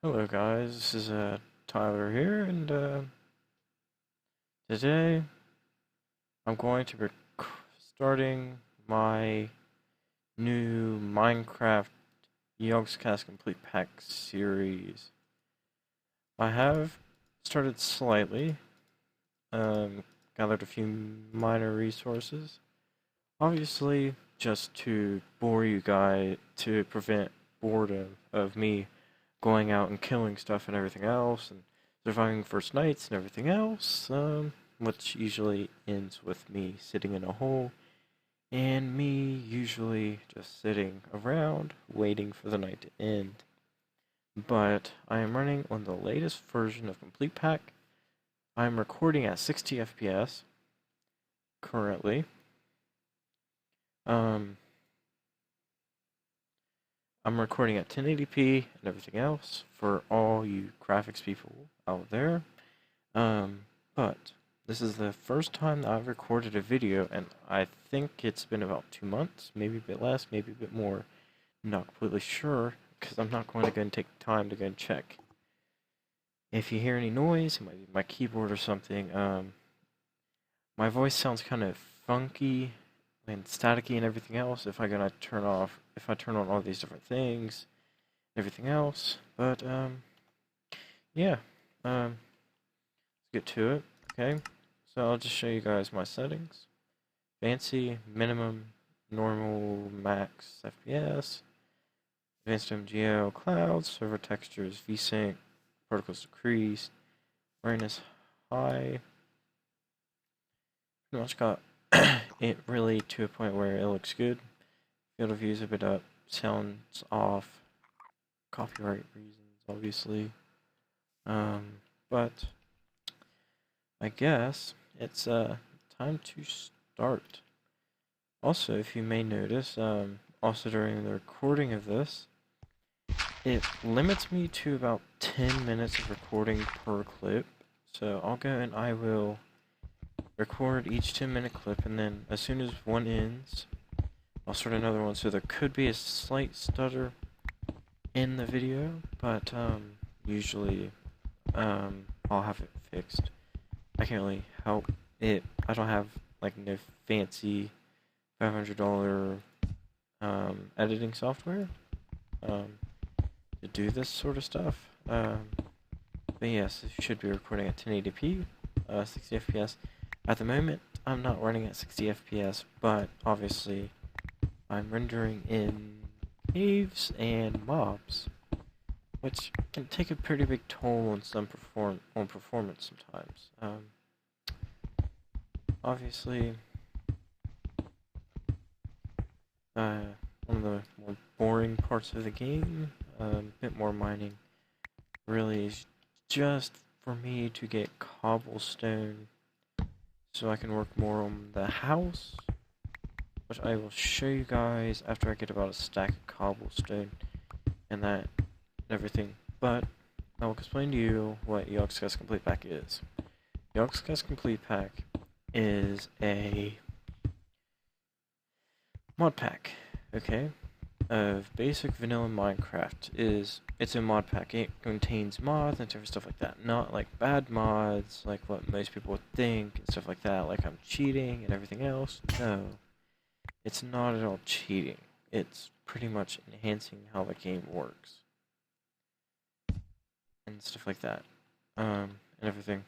Hello guys, this is Tyler here, and today I'm going to be starting my new Minecraft Yogscast Complete Pack series. I have started slightly, um, gathered a few minor resources, obviously just to bore you guys, to prevent boredom of me going out and killing stuff and everything else, and surviving first nights and everything else, which usually ends with me sitting in a hole, and me usually just sitting around waiting for the night to end. But I am running on the latest version of Complete Pack. I'm recording at 60 FPS currently. Um, I'm recording at 1080p and everything else for all you graphics people out there. Um, but this is the first time that I've recorded a video, and I think it's been about 2 months, maybe a bit less, maybe a bit more. I'm not completely sure, because I'm not going to go and take time to go and check. If you hear any noise, it might be my keyboard or something. My voice sounds kind of funky and staticky and everything else if I turn on all these different things, everything else. But, yeah, let's get to it, okay? So I'll just show you guys my settings. Fancy, minimum, normal, max, FPS, advanced MGL, clouds, server textures, VSync, particles decreased, brightness high. Pretty much got it really to a point where it looks good. Field of view is a bit up, sounds off, copyright reasons, obviously. But I guess it's time to start. Also, if you may notice, also during the recording of this, it limits me to about 10 minutes of recording per clip. So I'll go and I will record each 10-minute clip, and then as soon as one ends, I'll start another one. So there could be a slight stutter in the video, but usually I'll have it fixed. I can't really help it. I don't have like no fancy $500 editing software to do this sort of stuff. But yes, it should be recording at 1080p, 60 FPS. At the moment, I'm not running at 60 FPS, but obviously I'm rendering in caves and mobs, which can take a pretty big toll on performance sometimes. Obviously, one of the more boring parts of the game, a bit more mining, really is just for me to get cobblestone so I can work more on the house, which I will show you guys after I get about a stack of cobblestone and that and everything. But I will explain to you what Yogscast Complete Pack is. Yogscast Complete Pack is a mod pack, okay, of basic vanilla Minecraft. It's a mod pack. It contains mods and different stuff like that. Not like bad mods, like what most people would think and stuff like that, like I'm cheating and everything else. No, it's not at all cheating. It's pretty much enhancing how the game works and stuff like that, and everything.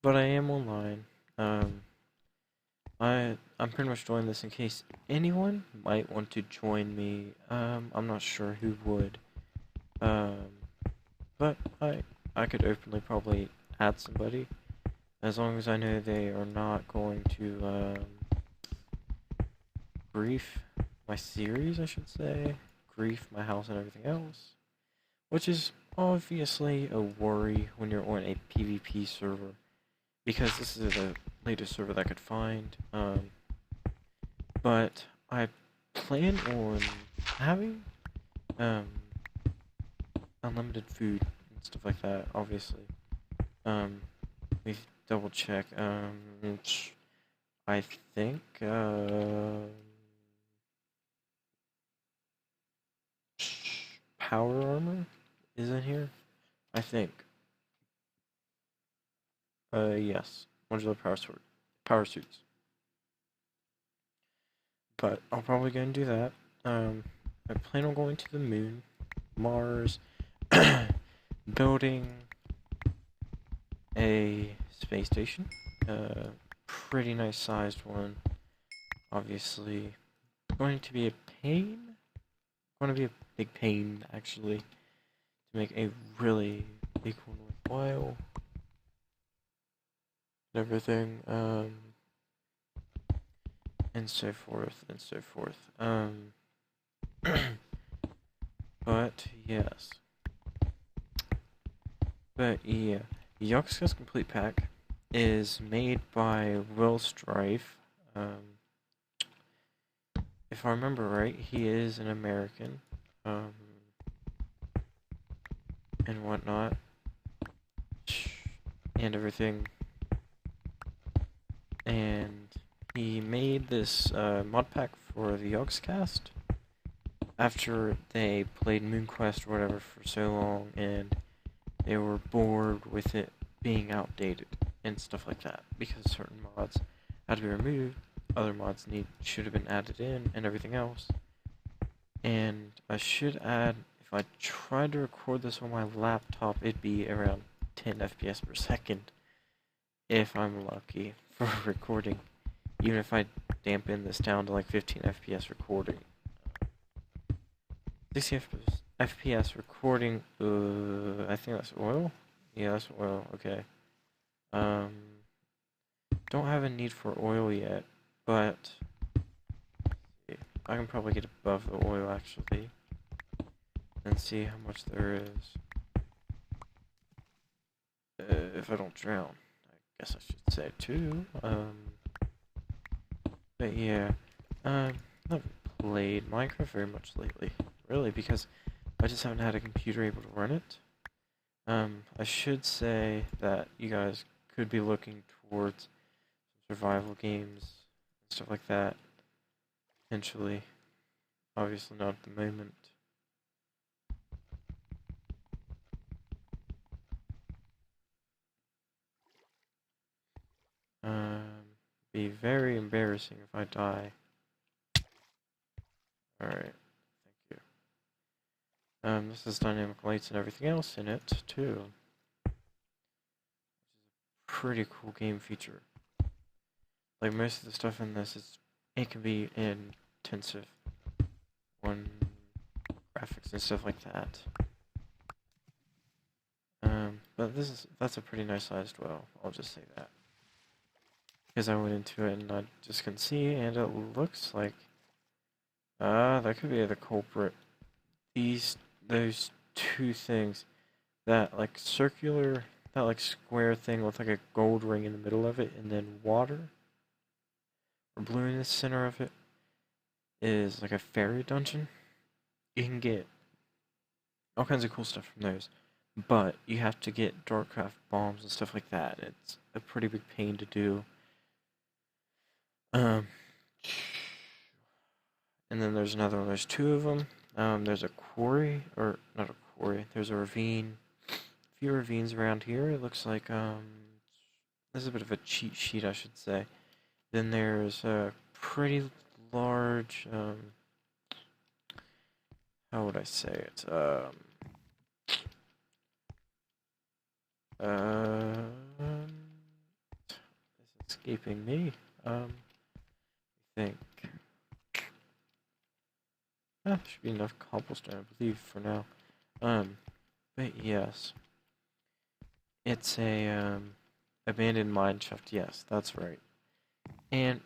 But I am online. I'm pretty much doing this in case anyone might want to join me. I'm not sure who would. Um, but I could openly probably add somebody as long as I know they are not going to grief my series, I should say, grief my house and everything else, which is obviously a worry when you're on a PvP server because this is the latest server that I could find. But I plan on having um, unlimited food and stuff like that. Obviously, let me double check. I think power armor is in here, I think. Yes, modular power suits. But I'll probably go and do that. I plan on going to the moon, Mars, building a space station. Pretty nice sized one. Obviously, going to be a pain. Going to be a big pain, actually, to make a really big one worthwhile. Everything, and so forth, and so forth. But, yes. But, yeah. Yogscast Complete Pack is made by Will Strife. If I remember right, he is an American, and whatnot, and everything. And he made this mod pack for the Yogscast after they played MoonQuest or whatever for so long, and they were bored with it being outdated and stuff like that, because certain mods had to be removed, other mods should have been added in, and everything else. And I should add, if I tried to record this on my laptop, it'd be around 10 FPS per second, if I'm lucky, for recording. Even if I dampen this down to like 15 FPS recording. 60 FPS recording, I think that's oil? Yeah, that's oil, okay. Don't have a need for oil yet, but I can probably get above the oil actually, and see how much there is. If I don't drown, I guess I should say too. But yeah, I haven't played Minecraft very much lately, really, because I just haven't had a computer able to run it. I should say that you guys could be looking towards survival games and stuff like that, potentially. Obviously not at the moment. Be very embarrassing if I die. Alright, thank you. This is dynamic lights and everything else in it, too. Which is a pretty cool game feature. Like, most of the stuff in this, it can be intensive on graphics and stuff like that. But that's a pretty nice sized well, I'll just say that. Because I went into it and I just can see, and it looks like that could be the culprit. Those two things, that like circular, that like square thing with like a gold ring in the middle of it, and then water or blue in the center of it, is like a fairy dungeon. You can get all kinds of cool stuff from those, but you have to get Darkcraft bombs and stuff like that. It's a pretty big pain to do. And then there's another one. There's two of them. There's a quarry, or not a quarry. There's a ravine. A few ravines around here. It looks like this is a bit of a cheat sheet, I should say. Then there's a pretty large how would I say it? It's escaping me. I think. Should be enough cobblestone, I believe, for now. But yes. It's a, abandoned mine shaft. Yes, that's right. And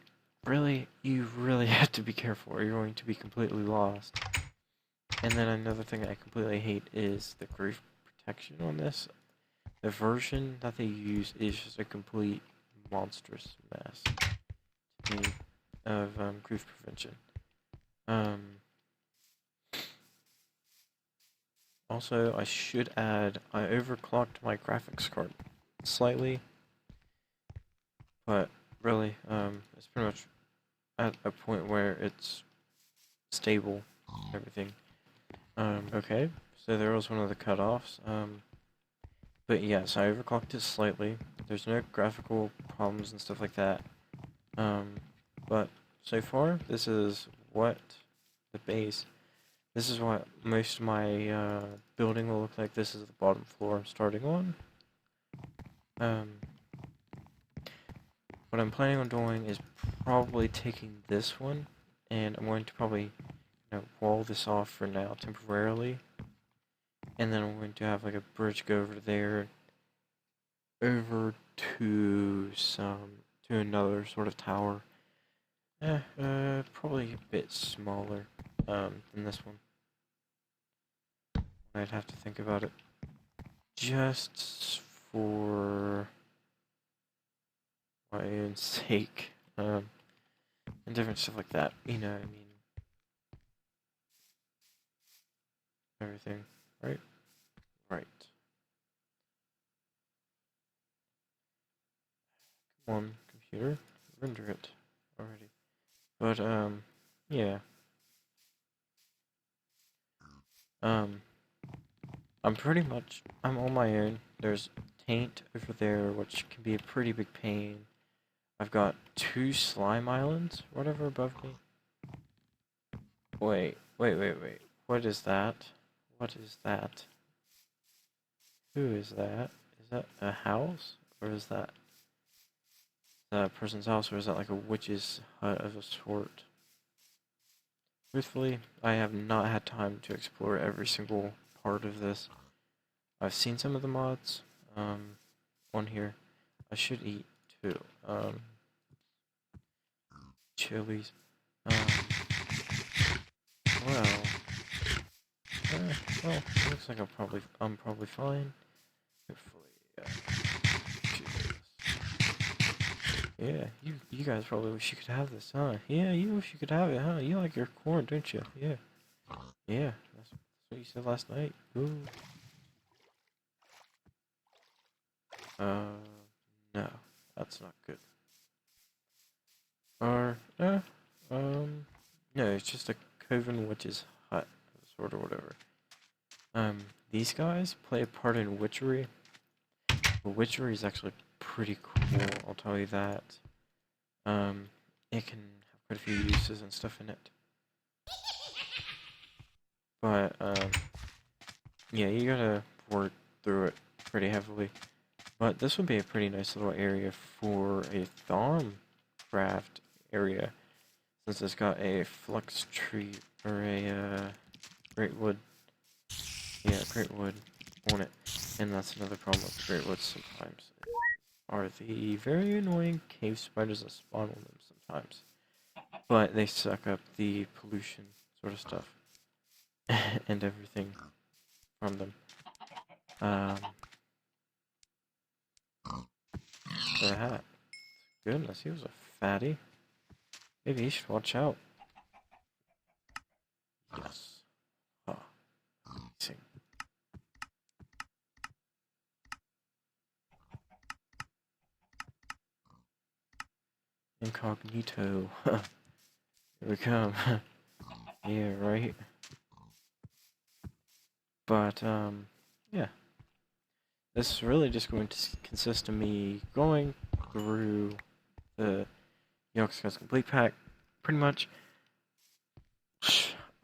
really, you really have to be careful or you're going to be completely lost. And then another thing I completely hate is the grief protection on this. The version that they use is just a complete monstrous mess to me of grief prevention. Also, I should add, I overclocked my graphics card slightly, but really, it's pretty much at a point where it's stable, everything. Okay, So there was one of the cutoffs. But yes, I overclocked it slightly. There's no graphical problems and stuff like that. But so far, this is what the base. This is what most of my building will look like. This is the bottom floor I'm starting on. What I'm planning on doing is probably taking this one, and I'm going to probably wall this off for now temporarily, and then I'm going to have like a bridge go over there, over to another sort of tower. Probably a bit smaller than this one. I'd have to think about it. Just for my own sake, and different stuff like that. You know, I mean, everything, right? Right. Come on, computer, render it already. But yeah. I'm on my own. There's taint over there, which can be a pretty big pain. I've got 2 slime islands, whatever, above me. Wait. What is that? What is that? Who is that? Is that a house? Or is that a person's house? Or is that like a witch's hut of a sort? Truthfully, I have not had time to explore every single part of this. I've seen some of the mods on here. I should eat too. Chilies. Well, well, looks like I'm probably fine. Hopefully, yeah. You guys probably wish you could have this, huh? Yeah, you wish you could have it, huh? You like your corn, don't you? Yeah, yeah. That's what you said last night. Ooh. No, that's not good. Or, no, it's just a coven witch's hut, sort of whatever. These guys play a part in witchery. But witchery is actually pretty cool, I'll tell you that. It can have quite a few uses and stuff in it. But, yeah, you gotta work through it pretty heavily. But this would be a pretty nice little area for a Thaumcraft area, since it's got a flux tree, or a, great wood. Yeah, great wood on it. And that's another problem with great woods sometimes, are the very annoying cave spiders that spawn on them sometimes. But they suck up the pollution sort of stuff and everything from them. The hat. Goodness, he was a fatty. Maybe he should watch out. Yes. Oh, amazing. Incognito. Here we come. Yeah, right. But, yeah. This is really just going to consist of me going through the Yogscast Complete Pack, pretty much.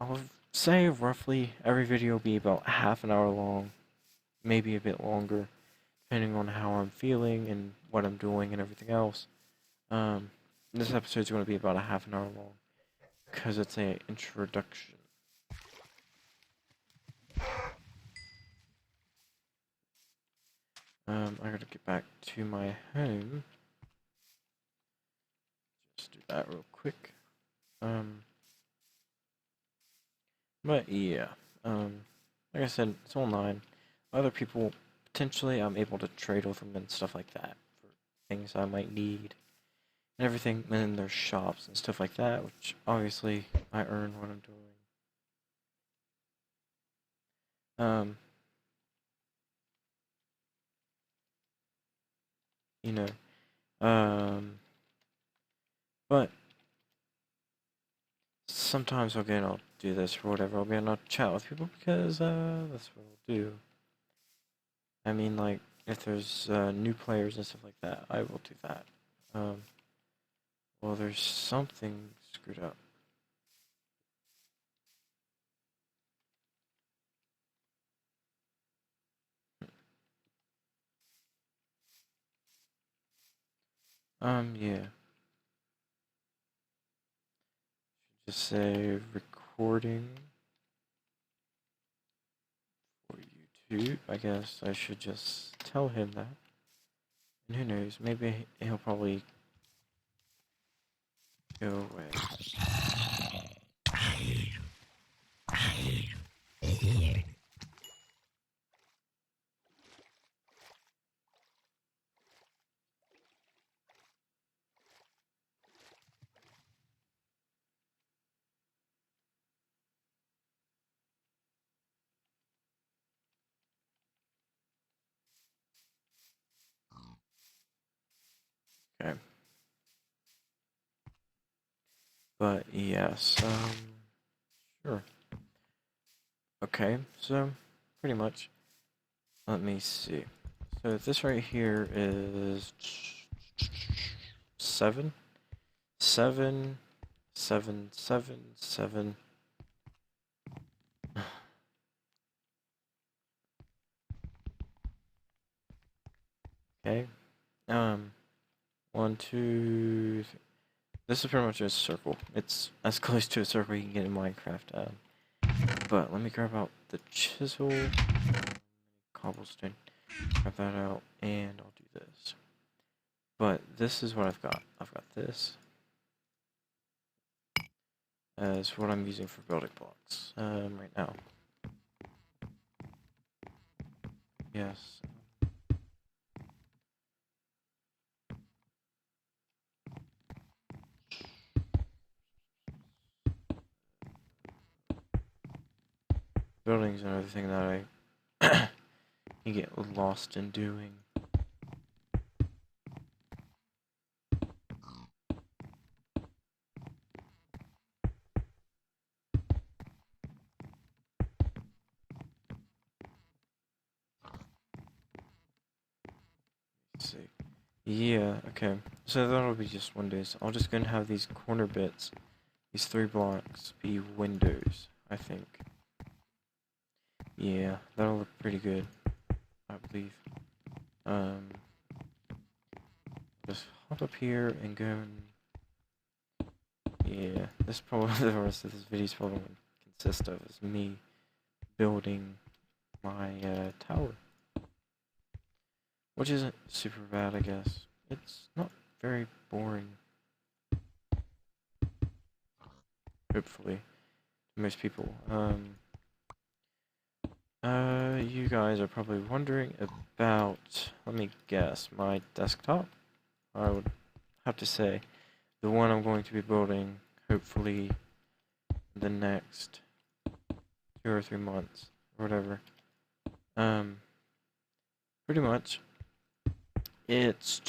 I'll say roughly every video will be about half an hour long, maybe a bit longer, depending on how I'm feeling and what I'm doing and everything else. This episode is going to be about a half an hour long, because it's an introduction. I gotta get back to my home. Just do that real quick. But yeah, like I said, it's online. Other people, potentially, I'm able to trade with them and stuff like that for things I might need and everything. And then there's shops and stuff like that, which obviously I earn what I'm doing. You know, but sometimes I'll do this or whatever. I'll be and I'll chat with people because that's what I'll do. I mean, like if there's new players and stuff like that, I will do that. Well, there's something screwed up. Yeah. Just say recording for YouTube. I guess I should just tell him that. And who knows, maybe he'll probably go away. Okay. But yes, sure. Okay, so pretty much, let me see. So this right here is 7, 7, 7, 7, 7. Okay. 1, 2, 3. This is pretty much a circle. It's as close to a circle you can get in Minecraft. But let me grab out the chisel, cobblestone, grab that out, and I'll do this. But this is what I've got. I've got this as what I'm using for building blocks right now. Yes. Building's another thing that I can get lost in doing. Let's see. Yeah, okay. So that'll be just windows. I'll just gonna have these corner bits, these 3 blocks, be windows, I think. Yeah, that'll look pretty good, I believe. Just hop up here and go and... Yeah, this probably the rest of this video is probably going to consist of is me building my tower. Which isn't super bad, I guess. It's not very boring. Hopefully. To most people. You guys are probably wondering about, let me guess, my desktop? I would have to say, the one I'm going to be building, hopefully, the next 2 or 3 months, or whatever. Pretty much, it's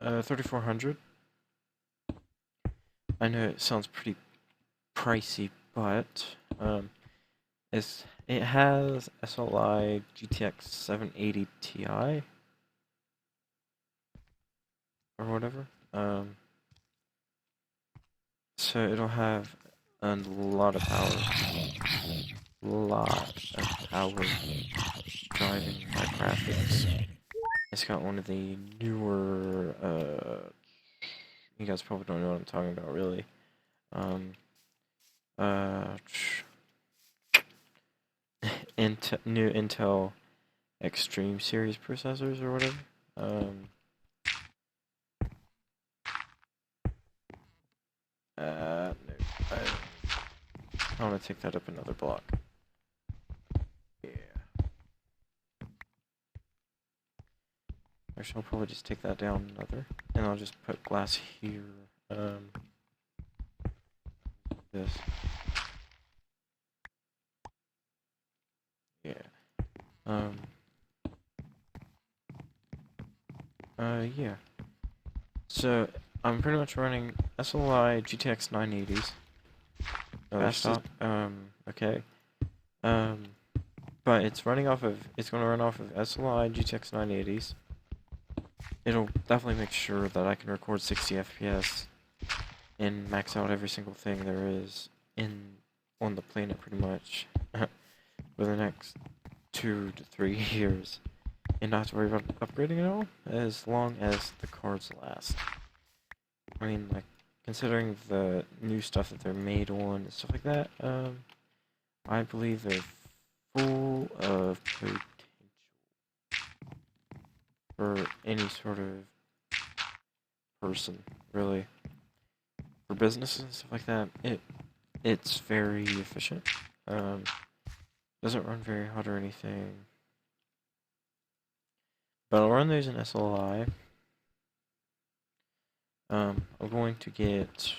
3,400. I know it sounds pretty pricey, but it has SLI GTX 780 Ti or whatever. So it'll have a lot of power. Driving my graphics. It's got one of the newer, you guys probably don't know what I'm talking about, really. New Intel Extreme series processors or whatever. No, I want to take that up another block. Yeah. Actually, I'll probably just take that down another, and I'll just put glass here. This. Yeah. Yeah. So I'm pretty much running SLI GTX 980s. Fastest. Okay. Um, but it's running off of, it's going to run off of SLI GTX 980s. It'll definitely make sure that I can record 60 FPS and max out every single thing there is on the planet pretty much for the next 2 to 3 years, and not to worry about upgrading at all as long as the cards last. I mean, like, considering the new stuff that they're made on and stuff like that, I believe they're full of potential for any sort of person, really. For businesses and stuff like that, it's very efficient. Doesn't run very hot or anything. But I'll run those in SLI. I'm going to get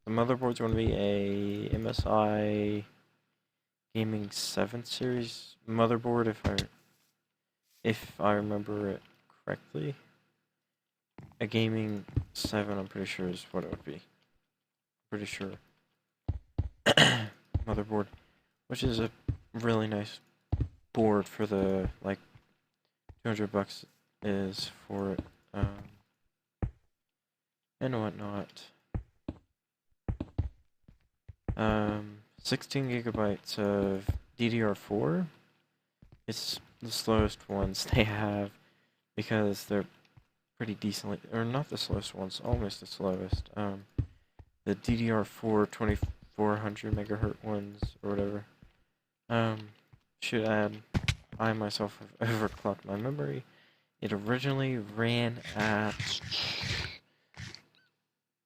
the motherboard's going to be a MSI Gaming 7 series motherboard if I remember it correctly. A Gaming 7, I'm pretty sure is what it would be. Pretty sure. Motherboard, which is a really nice board for the like $200 is for it, and whatnot. 16 gigabytes of DDR4. It's the slowest ones they have because they're pretty decently, or not the slowest ones, almost the slowest. The DDR4 2400 megahertz ones or whatever. Should add. I myself have overclocked my memory. It originally ran at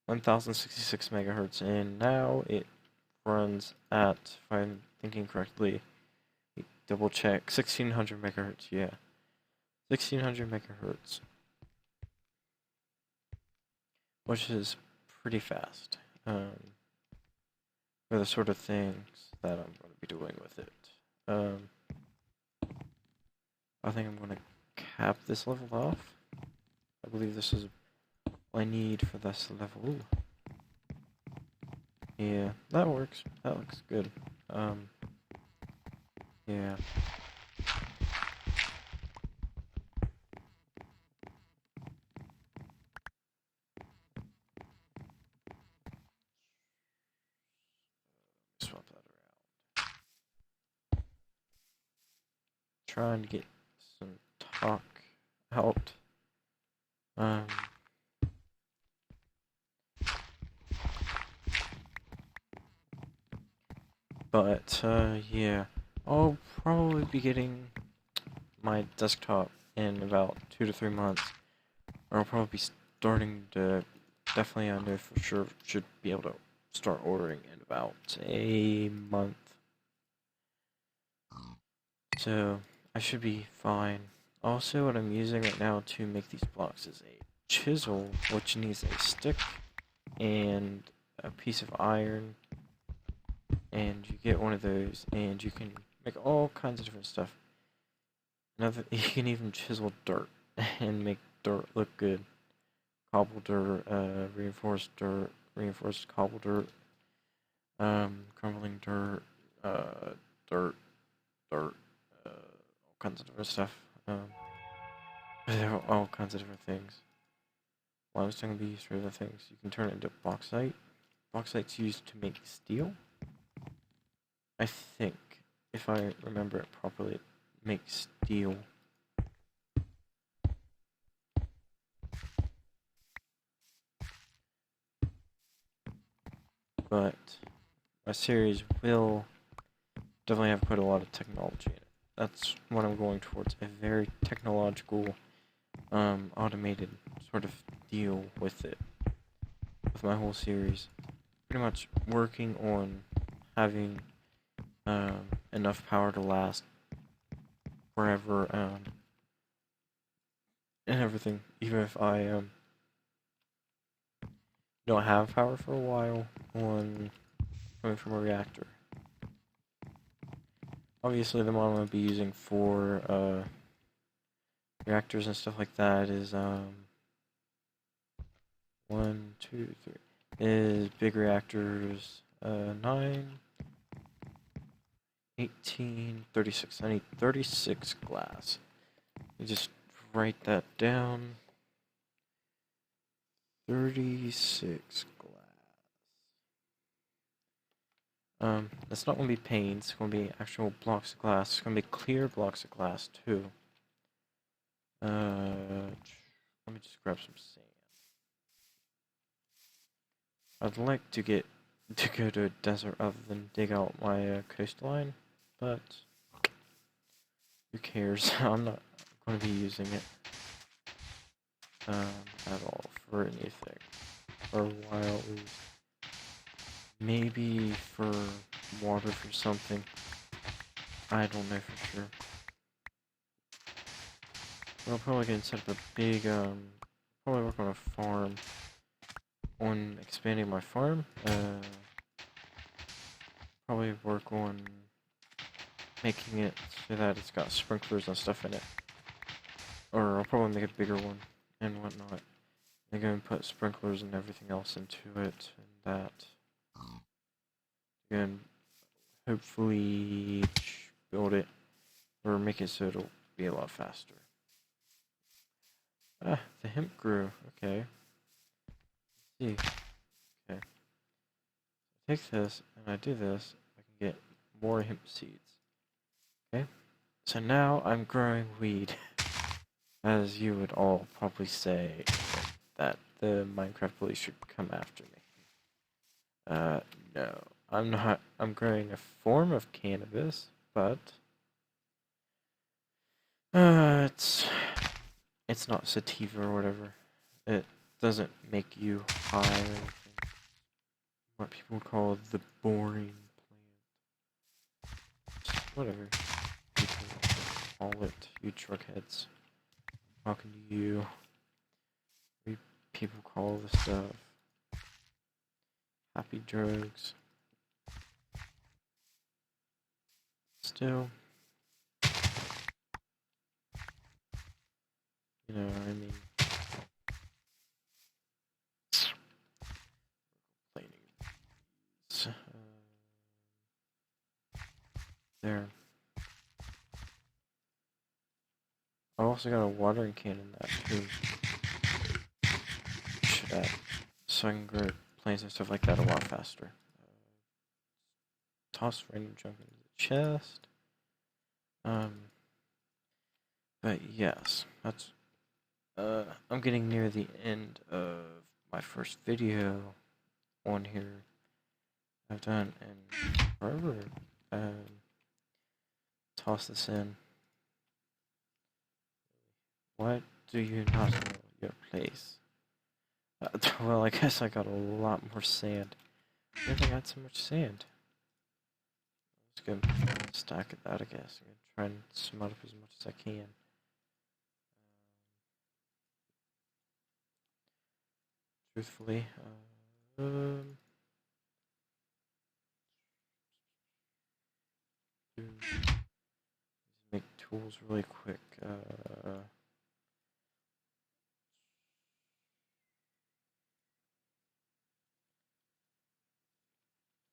1066 megahertz, and now it runs at, if I'm thinking correctly, double check, 1600 megahertz, yeah. 1600 megahertz. Which is pretty fast, for the sort of things that I'm going to be doing with it. I think I'm going to cap this level off. I believe this is all I need for this level. Yeah, that works. That looks good. Yeah. Swap that around. Trying to get some talk out. But, yeah. I'll probably be getting my desktop in about 2 to 3 months. Or I'll probably be starting to, definitely I know for sure, should be able to start ordering in about a month. So, I should be fine. Also, what I'm using right now to make these blocks is a chisel, which needs a stick and a piece of iron, and you get one of those, and you can make all kinds of different stuff. You can even chisel dirt and make dirt look good. Cobble dirt, reinforced cobble dirt, crumbling dirt, dirt, all kinds of different stuff. All kinds of different things. Limestone can be used for other things. You can turn it into bauxite. Bauxite's used to make steel. I think, if I remember it properly, it makes steel. But my series will definitely have quite a lot of technology in it. That's what I'm going towards, a very technological, automated sort of deal with it. With my whole series. Pretty much working on having enough power to last forever, and everything. Even if I don't have power for a while on coming from a reactor. Obviously, the model I'll be using for reactors and stuff like that is 1, 2, 3. Is big reactors 9, 18, 36. I need 36 glass. You just write that down. 36 glass. That's not going to be panes. It's going to be actual blocks of glass. It's going to be clear blocks of glass too. Let me just grab some sand. I'd like to go to a desert other than dig out my coastline, but who cares? I'm not going to be using it at all for anything for a while at least. Maybe for water for something. I don't know for sure. I'll probably gonna set up a big probably work on a farm. On expanding my farm. Probably work on making it so that it's got sprinklers and stuff in it. Or I'll probably make a bigger one and whatnot. I'm gonna put sprinklers and everything else into it and that. And hopefully build it or make it so it'll be a lot faster. Ah, the hemp grew. Okay. Let's see. Okay. I take this and I do this. I can get more hemp seeds. Okay. So now I'm growing weed. As you would all probably say that the Minecraft police should come after me. No. I'm not. I'm growing a form of cannabis, but it's not sativa or whatever. It doesn't make you high or anything. What people call the boring plant. Whatever people call it, you truckheads. Talking to you. People call this stuff happy drugs. Still, you know, I mean, there. I've also got a watering can in that too. Should add, so I can grow plants and stuff like that a lot faster. Toss random junk into the chest. But yes, that's. I'm getting near the end of my first video on here. I've done in forever. Toss this in. What do you not know your place? Well, I guess I got a lot more sand. I think I got so much sand. Let's go stack of that, I guess. I'm gonna try and smut up as much as I can. Truthfully, make tools really quick.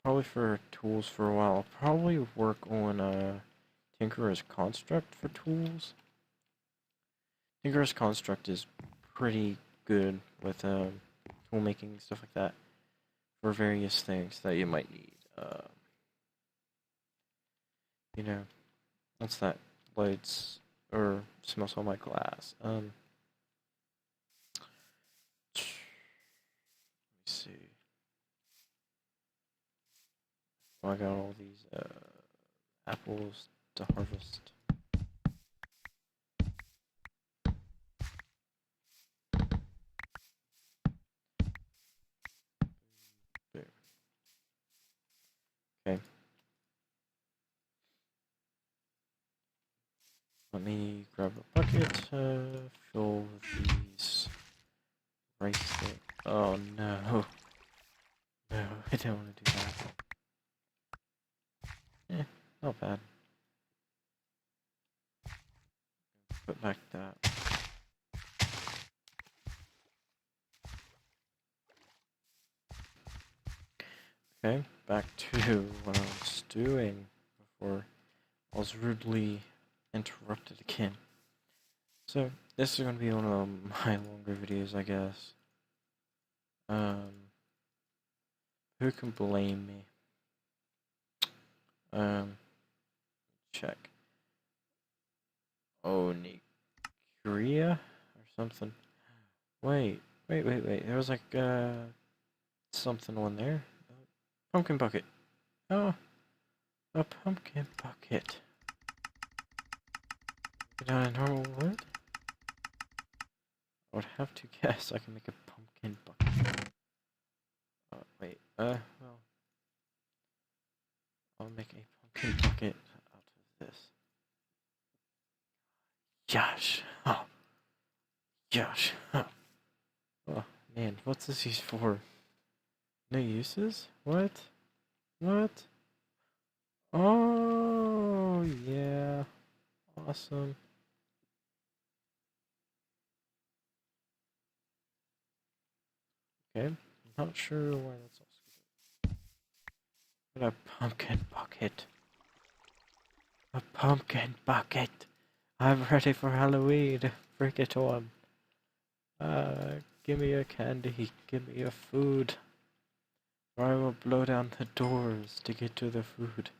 Probably for tools for a while. I'll probably work on Tinkerer's Construct for tools. Tinkerer's Construct is pretty good with tool making stuff like that for various things that you might need. You know, what's that? Lights or smells all my glass. Let me see. Oh, I got all these apples to harvest. There. Okay. Let me grab a bucket, fill these rice things. Oh no. No, I don't want to do that. Not bad. Put back that. Okay, back to what I was doing before I was rudely interrupted again. So, this is going to be one of my longer videos, I guess. Who can blame me? Check. Oh, Korea or something. Wait. There was like something on there. Pumpkin bucket. Oh, a pumpkin bucket. Not a normal wood? I would have to guess I can make a pumpkin bucket. Wait. Well, I'll make a pumpkin bucket out of this. Josh. Oh. Josh. Oh. Oh, man, what's this used for? No uses? What? What? Oh, yeah. Awesome. Okay, not sure why that's also good. But a pumpkin bucket. A pumpkin bucket. I'm ready for Halloween. Bring it on. Give me a candy. Give me a food. Or I will blow down the doors to get to the food.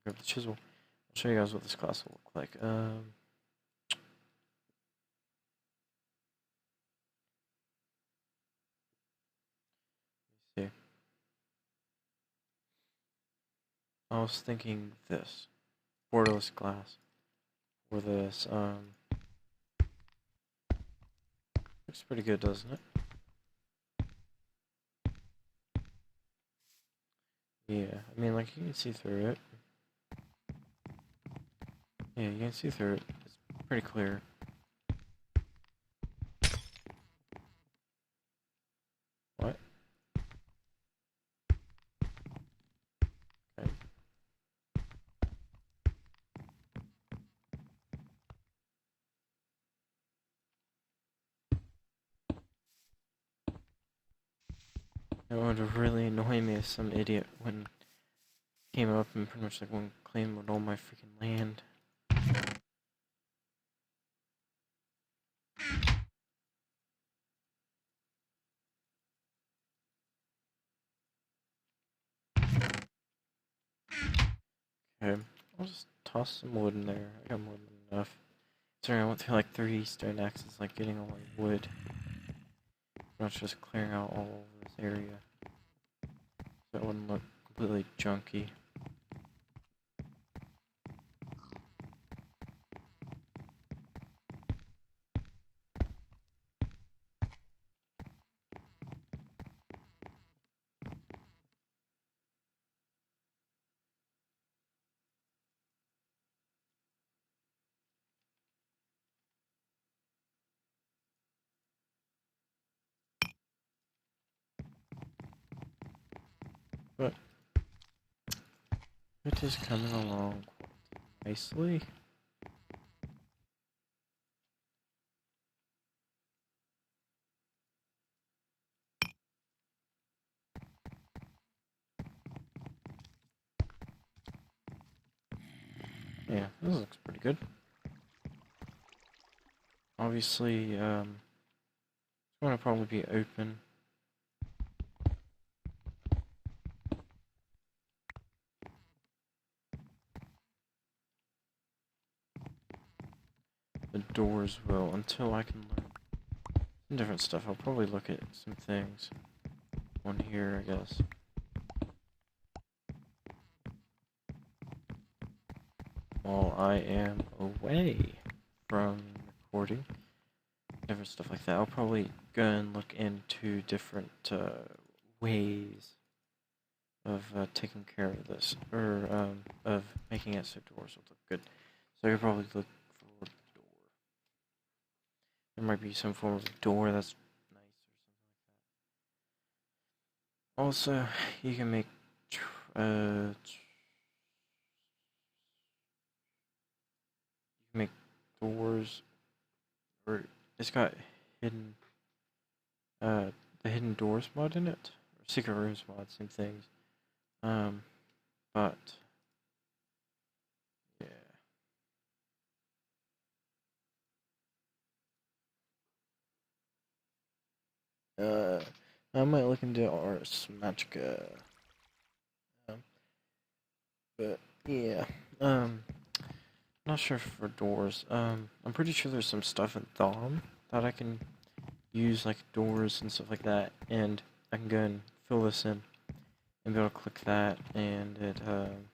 Grab the chisel. I'll show you guys what this class will look like. See. I was thinking this. Borderless glass. For this, looks pretty good, doesn't it? Yeah, I mean, like, you can see through it. Yeah, you can see through it. It's pretty clear. What? Okay. It would really annoy me if some idiot came up and pretty much like one claimed all my freaking land. Okay, I'll just toss some wood in there. I got more than enough. Sorry, I went through like 3 stone axes, like getting all my wood. Not just clearing out all of this area. So it wouldn't look completely junky. But it is coming along quite nicely. Yeah, this looks pretty good. Obviously, it's going to probably be open. The doors will, until I can learn some different stuff. I'll probably look at some things on here, I guess. While I am away from recording, different stuff like that. I'll probably go and look into different ways of taking care of this, or of making it so doors will look good. So you'll probably look for a door. There might be some form of door that's nice or something like that. Also, you can make doors or it's got hidden, uh, the hidden doors mod in it, or secret rooms mod, same things. But yeah. I might look into Ars Magica. Um, but yeah. Not sure for doors. I'm pretty sure there's some stuff in Thom that I can use, like doors and stuff like that, and I can go and fill this in and be able to click that, and it open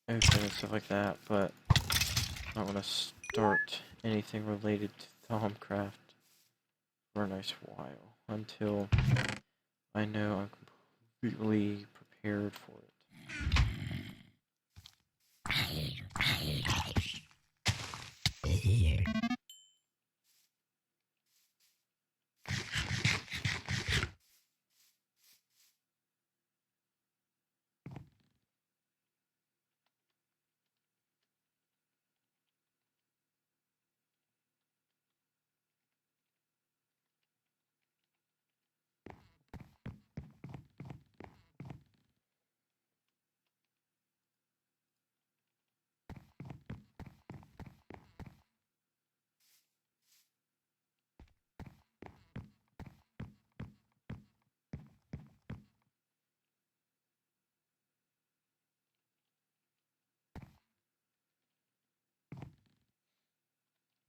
and stuff like that. But I don't want to start anything related to Thaumcraft for a nice while until I know I'm completely prepared for it.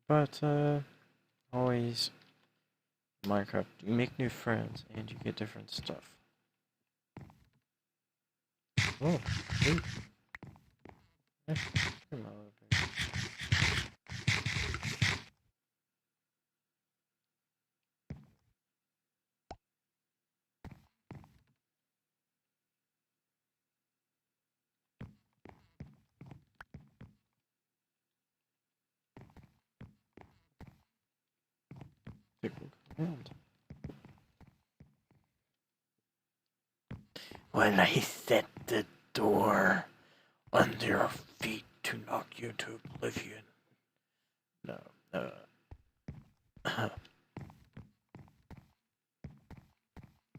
But always Minecraft, you make new friends and you get different stuff. Oh, wait. Come on, people come around. When I set the door under your feet to knock you to oblivion. No,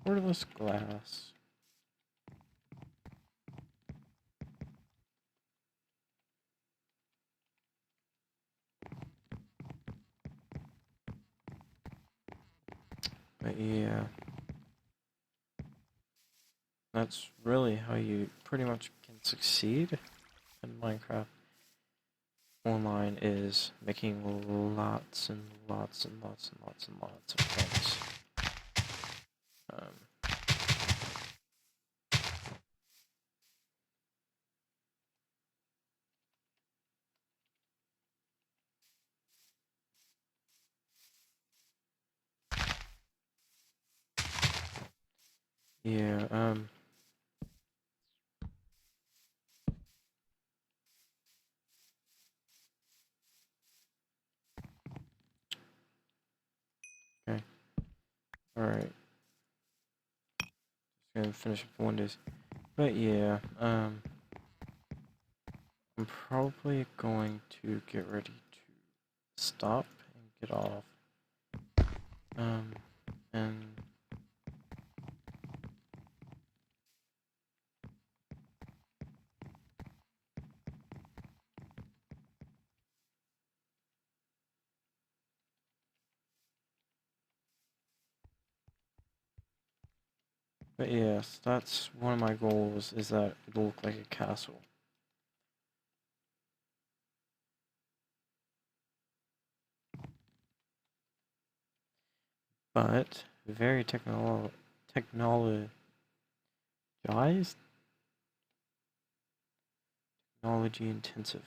wordless glass. But yeah, that's really how you pretty much can succeed in Minecraft Online, is making lots and lots and lots and lots and lots of friends. Yeah, okay. Alright. Just gonna finish up Windows. But yeah, I'm probably going to get ready to stop and get off. And but yes, that's one of my goals, is that it'll look like a castle. But very technologized, technology intensive.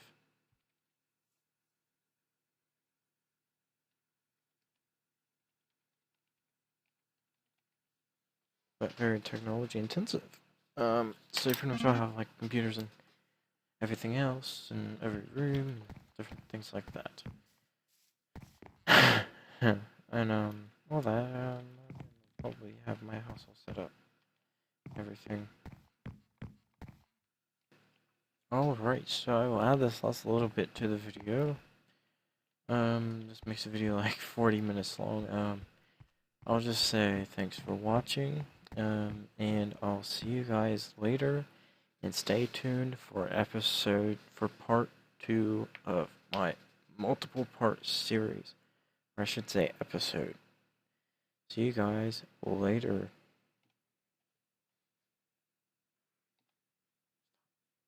But very technology intensive. So you pretty much all have like computers and everything else in every room, and different things like that. And all that, I'll probably have my house all set up, everything. Alright, so I will add this last little bit to the video. This makes the video like 40 minutes long. I'll just say thanks for watching, and I'll see you guys later, and stay tuned for part 2 of my multiple part series, or I should say episode. See you guys later.